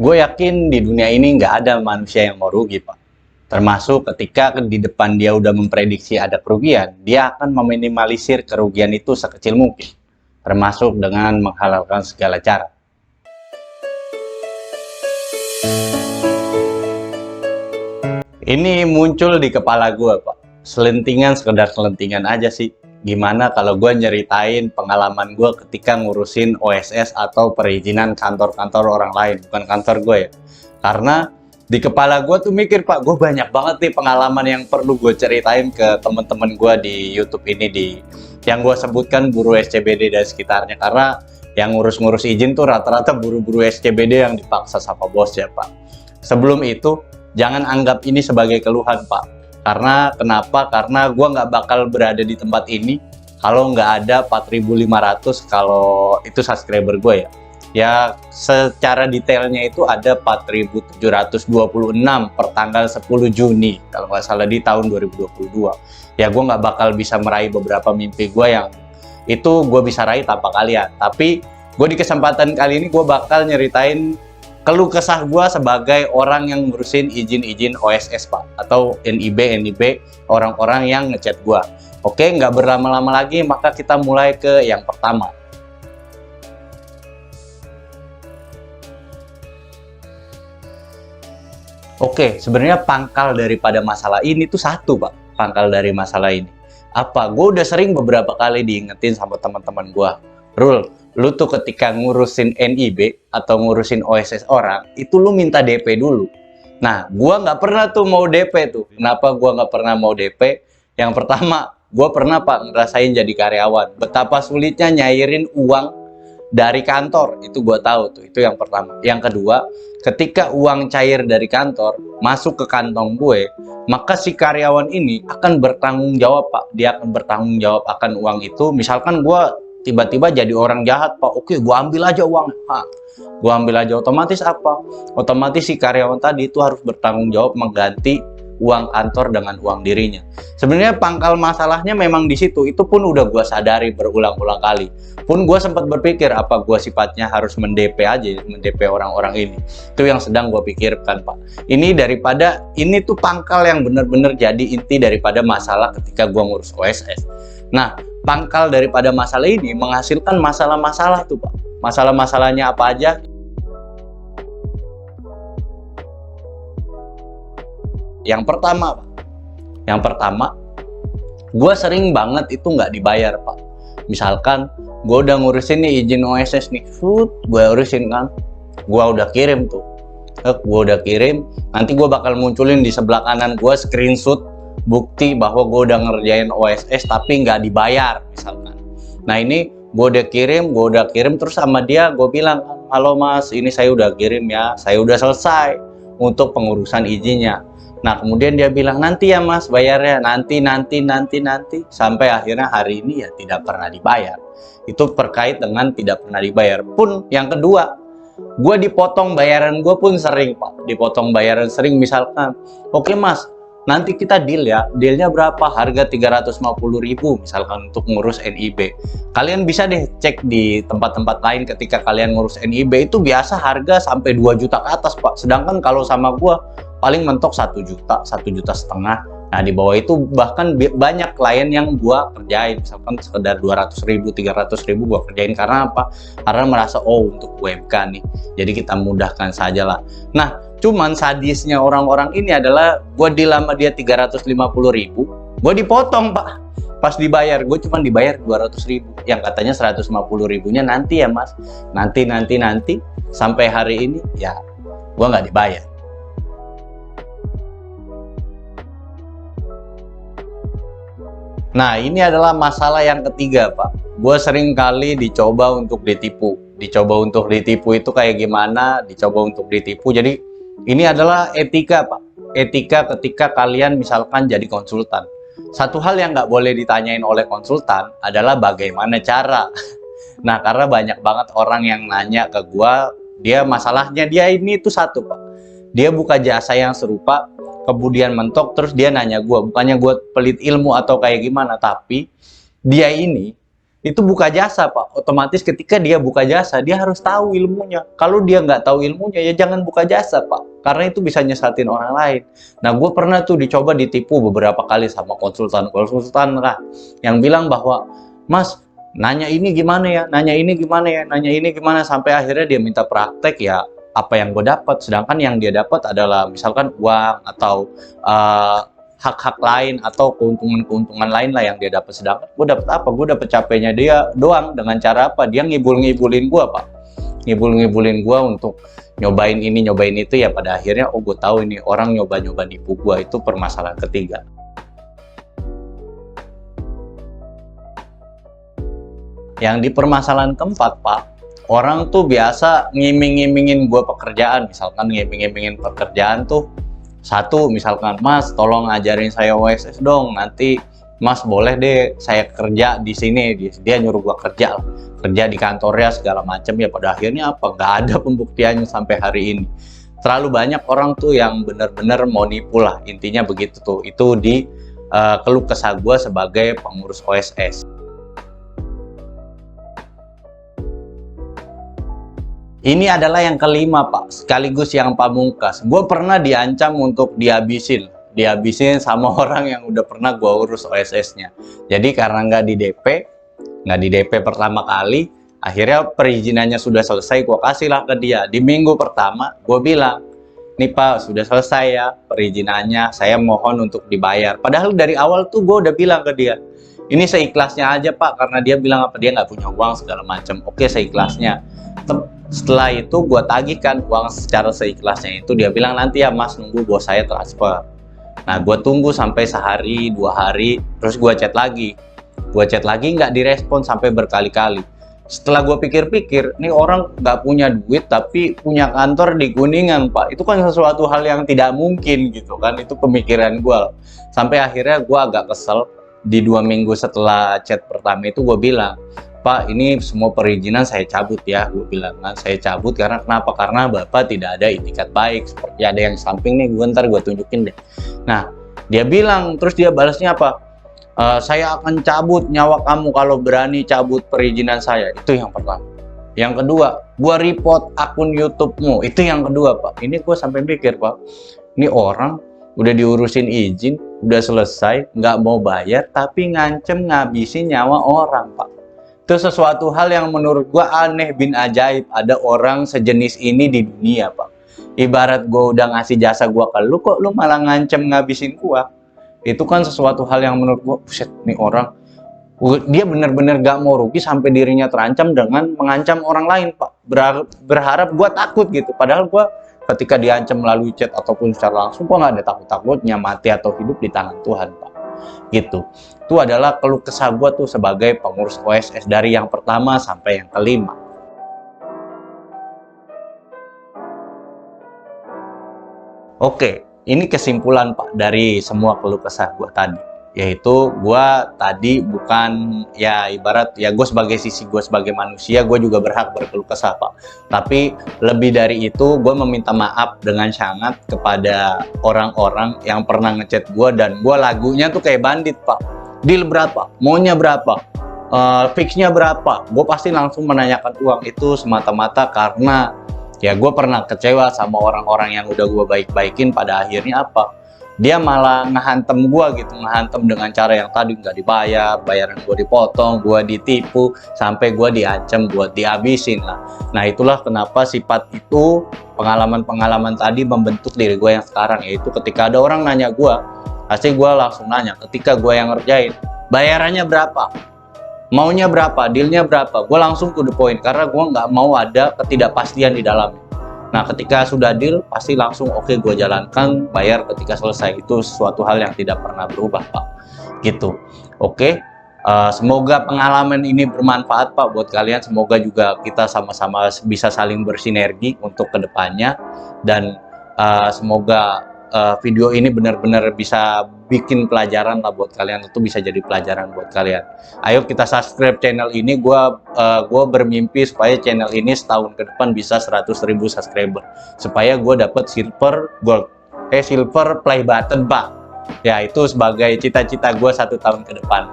Gue yakin di dunia ini nggak ada manusia yang mau rugi, Pak. Termasuk ketika di depan dia udah memprediksi ada kerugian, dia akan meminimalisir kerugian itu sekecil mungkin. Termasuk dengan menghalalkan segala cara. Ini muncul di kepala gue, Pak. Selentingan, sekedar selentingan aja sih. Gimana kalau gue nyeritain pengalaman gue ketika ngurusin OSS atau perizinan kantor-kantor orang lain, bukan kantor gue ya. Karena di kepala gue tuh mikir, Pak, gue banyak banget nih pengalaman yang perlu gue ceritain ke temen-temen gue di YouTube ini, yang gue sebutkan buruh SCBD dan sekitarnya. Karena yang ngurus-ngurus izin tuh rata-rata buru-buru SCBD yang dipaksa sama bos ya, Pak. Sebelum itu, jangan anggap ini sebagai keluhan, Pak. Karena kenapa? Karena gue nggak bakal berada di tempat ini kalau nggak ada 4.500 kalau itu subscriber gue ya. Ya secara detailnya itu ada 4.726 per tanggal 10 Juni kalau nggak salah di tahun 2022. Ya gue nggak bakal bisa meraih beberapa mimpi gue yang itu gue bisa raih tanpa kalian. Tapi gue di kesempatan kali ini gue bakal nyeritain keluh kesah gue sebagai orang yang ngurusin izin-izin OSS, Pak, atau NIB orang-orang yang ngechat gue. Oke, nggak berlama-lama lagi, maka kita mulai ke yang pertama. Oke, sebenarnya pangkal daripada masalah ini tuh satu, Pak. Pangkal dari masalah ini apa? Gue udah sering beberapa kali diingetin sama teman-teman gue, Rul, lu tuh ketika ngurusin NIB atau ngurusin OSS orang, itu lu minta DP dulu. Nah, gua nggak pernah tuh mau DP tuh. Kenapa gua nggak pernah mau DP? Yang pertama, gua pernah, Pak, ngerasain jadi karyawan. Betapa sulitnya nyairin uang dari kantor, itu gua tahu tuh. Itu yang pertama. Yang kedua, ketika uang cair dari kantor masuk ke kantong gue, maka si karyawan ini akan bertanggung jawab, Pak. Dia akan bertanggung jawab akan uang itu. Misalkan gua tiba-tiba jadi orang jahat, Pak, oke gua ambil aja uang, gua ambil aja, otomatis apa? Otomatis si karyawan tadi itu harus bertanggung jawab mengganti uang kantor dengan uang dirinya. Sebenarnya pangkal masalahnya memang di situ. Itu pun udah gua sadari berulang-ulang kali. Pun gua sempat berpikir apa gua sifatnya harus mendp aja, mendp orang-orang ini. Itu yang sedang gua pikirkan, Pak. Ini daripada ini tuh pangkal yang benar-benar jadi inti daripada masalah ketika gua ngurus OSS. Nah, pangkal daripada masalah ini menghasilkan masalah-masalah tuh, Pak. Masalah-masalahnya apa aja? Yang pertama, Pak. Yang pertama, gue sering banget itu nggak dibayar, Pak. Misalkan, gue udah ngurusin nih izin OSS nih, gue urusin kan. Gue udah kirim tuh. Gue udah kirim, nanti gue bakal munculin di sebelah kanan gue screenshot bukti bahwa gue udah ngerjain OSS tapi nggak dibayar misalkan. Nah ini gue udah kirim terus sama dia gue bilang, halo mas, ini saya udah kirim ya, saya udah selesai untuk pengurusan izinnya. Nah kemudian dia bilang, nanti ya mas bayarnya, nanti sampai akhirnya hari ini ya tidak pernah dibayar. Itu terkait dengan tidak pernah dibayar. Pun yang kedua, gue dipotong bayaran gue pun sering, Pak. Dipotong bayaran sering, misalkan, oke mas, nanti kita deal ya, dealnya berapa? Harga 350.000 misalkan untuk ngurus NIB. Kalian bisa deh cek di tempat-tempat lain ketika kalian ngurus NIB itu biasa harga sampai 2 juta ke atas, Pak. Sedangkan kalau sama gua paling mentok 1 juta, 1,5 juta. Nah di bawah itu bahkan banyak klien yang gua kerjain, misalkan sekedar 200.000, 300.000 gua kerjain. Karena apa? Karena merasa untuk UMK nih, jadi kita mudahkan saja lah. Nah cuman sadisnya orang-orang ini adalah gue deal sama dia 350.000, gue dipotong, Pak. Pas dibayar, gue cuma dibayar 200.000, yang katanya 150.000-nya nanti ya mas, nanti sampai hari ini ya gue nggak dibayar. Nah ini adalah masalah yang ketiga, Pak. Gue sering kali dicoba untuk ditipu. Itu kayak gimana? Dicoba untuk ditipu. Jadi ini adalah etika, Pak. Etika ketika kalian misalkan jadi konsultan. Satu hal yang nggak boleh ditanyain oleh konsultan adalah bagaimana cara. Nah, karena banyak banget orang yang nanya ke gua, masalahnya dia ini tuh satu, Pak. Dia buka jasa yang serupa, kemudian mentok, terus dia nanya gua. Bukannya gua pelit ilmu atau kayak gimana, tapi dia ini itu buka jasa Pak. Otomatis ketika dia buka jasa, dia harus tahu ilmunya. Kalau dia nggak tahu ilmunya, ya jangan buka jasa Pak, karena itu bisa nyesatin orang lain. Nah, gue pernah tuh dicoba ditipu beberapa kali sama konsultan lah, yang bilang bahwa, Mas, nanya ini gimana ya, nanya ini gimana ya, nanya ini gimana, sampai akhirnya dia minta praktek. Ya apa yang gue dapat, sedangkan yang dia dapat adalah misalkan uang atau hak-hak lain atau keuntungan-keuntungan lain lah yang dia dapat. Sedangkan gue dapat apa? Gue dapat capeknya dia doang. Dengan cara apa? Dia ngibul-ngibulin gue Pak, ngibul-ngibulin gue untuk nyobain ini nyobain itu. Ya pada akhirnya gue tahu ini orang nyoba-nyoba nipu gue. Itu permasalahan ketiga. Yang di permasalahan keempat Pak, orang tuh biasa ngiming-ngimingin gue pekerjaan. Misalkan ngiming-ngimingin pekerjaan tuh, satu, misalkan, Mas, tolong ajarin saya OSS dong. Nanti Mas boleh deh saya kerja di sini. Dia nyuruh gua kerja di kantornya segala macam. Ya pada akhirnya apa? Nggak ada pembuktiannya sampai hari ini. Terlalu banyak orang tuh yang benar-benar mau nipu lah. Intinya begitu tuh. Itu di keluh kesah gua sebagai pengurus OSS. Ini adalah yang kelima Pak, sekaligus yang pamungkas. Gue pernah diancam untuk dihabisin sama orang yang udah pernah gue urus OSS-nya. Jadi karena nggak di DP pertama kali, akhirnya perizinannya sudah selesai, gue kasihlah ke dia. Di minggu pertama, gue bilang, nih Pak, sudah selesai ya perizinannya, saya mohon untuk dibayar. Padahal dari awal tuh gue udah bilang ke dia, ini seikhlasnya aja Pak, karena dia bilang apa, dia nggak punya uang segala macam. Oke, seikhlasnya. Setelah itu gue tagihkan uang secara seikhlasnya itu. Dia bilang nanti ya Mas, nunggu bos saya transfer. Nah gue tunggu sampai sehari 2 hari, terus gue chat lagi nggak direspon sampai berkali-kali. Setelah gue pikir-pikir, ini orang nggak punya duit tapi punya kantor di Kuningan Pak. Itu kan sesuatu hal yang tidak mungkin gitu kan. Itu pemikiran gue. Sampai akhirnya gue agak kesel. Di 2 minggu setelah chat pertama itu gue bilang, Pak, ini semua perizinan saya cabut ya. Gue bilang kan, saya cabut karena kenapa? Karena Bapak tidak ada itikat baik. Seperti ada yang samping nih, ntar gue tunjukin deh. Nah, dia bilang, terus dia balasnya apa? Saya akan cabut nyawa kamu kalau berani cabut perizinan saya. Itu yang pertama. Yang kedua, gue report akun YouTube-mu. Itu yang kedua Pak. Ini gue sampai mikir Pak, ini orang udah diurusin izin, udah selesai, nggak mau bayar, tapi ngancem ngabisin nyawa orang Pak. Itu sesuatu hal yang menurut gua aneh bin ajaib, ada orang sejenis ini di dunia Pak. Ibarat gua udah ngasih jasa gua ke lu, kok lu malah ngancem ngabisin gua. Itu kan sesuatu hal yang menurut gua, buset, nih orang dia bener-bener gak mau rugi sampai dirinya terancam dengan mengancam orang lain Pak. Berharap gua takut gitu, padahal gua ketika diancam melalui chat ataupun secara langsung, gua nggak ada takut-takutnya, mati atau hidup di tangan Tuhan Pak. Gitu. Itu adalah keluh kesah gue tuh sebagai pengurus OSS dari yang pertama sampai yang kelima. Oke, ini kesimpulan Pak dari semua keluh kesah gue tadi. Yaitu gue tadi bukan, ya ibarat ya gue sebagai sisi gue sebagai manusia, gue juga berhak berkeluh kesah Pak. Tapi lebih dari itu, gue meminta maaf dengan sangat kepada orang-orang yang pernah ngechat gue, dan gue lagunya tuh kayak bandit Pak. Deal berapa? Maunya berapa? Fixnya berapa? Gue pasti langsung menanyakan uang. Itu semata-mata karena ya gue pernah kecewa sama orang-orang yang udah gue baik-baikin. Pada akhirnya apa? Dia malah ngehantem gue gitu, ngehantem dengan cara yang tadi nggak dibayar, bayaran gue dipotong, gue ditipu, sampai gue diancam buat dihabisin lah. Nah itulah kenapa sifat itu, pengalaman-pengalaman tadi membentuk diri gue yang sekarang. Yaitu ketika ada orang nanya gue, pasti gue langsung nanya. Ketika gue yang ngerjain, bayarannya berapa? Maunya berapa? Dealnya berapa? Gue langsung to the point, karena gue nggak mau ada ketidakpastian di dalamnya. Nah ketika sudah deal, pasti langsung oke, gue jalankan, bayar ketika selesai. Itu sesuatu hal yang tidak pernah berubah Pak. Gitu. Oke. Semoga pengalaman ini bermanfaat Pak buat kalian. Semoga juga kita sama-sama bisa saling bersinergi untuk kedepannya. Dan semoga video ini benar-benar bisa bikin pelajaran lah buat kalian, itu bisa jadi pelajaran buat kalian. Ayo kita subscribe channel ini. Gua bermimpi supaya channel ini setahun ke depan bisa 100.000 subscriber, supaya gue dapat silver play button Pak. Ya, itu sebagai cita-cita gue 1 tahun ke depan.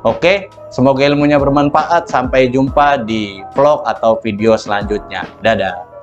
Oke, semoga ilmunya bermanfaat. Sampai jumpa di vlog atau video selanjutnya. Dadah.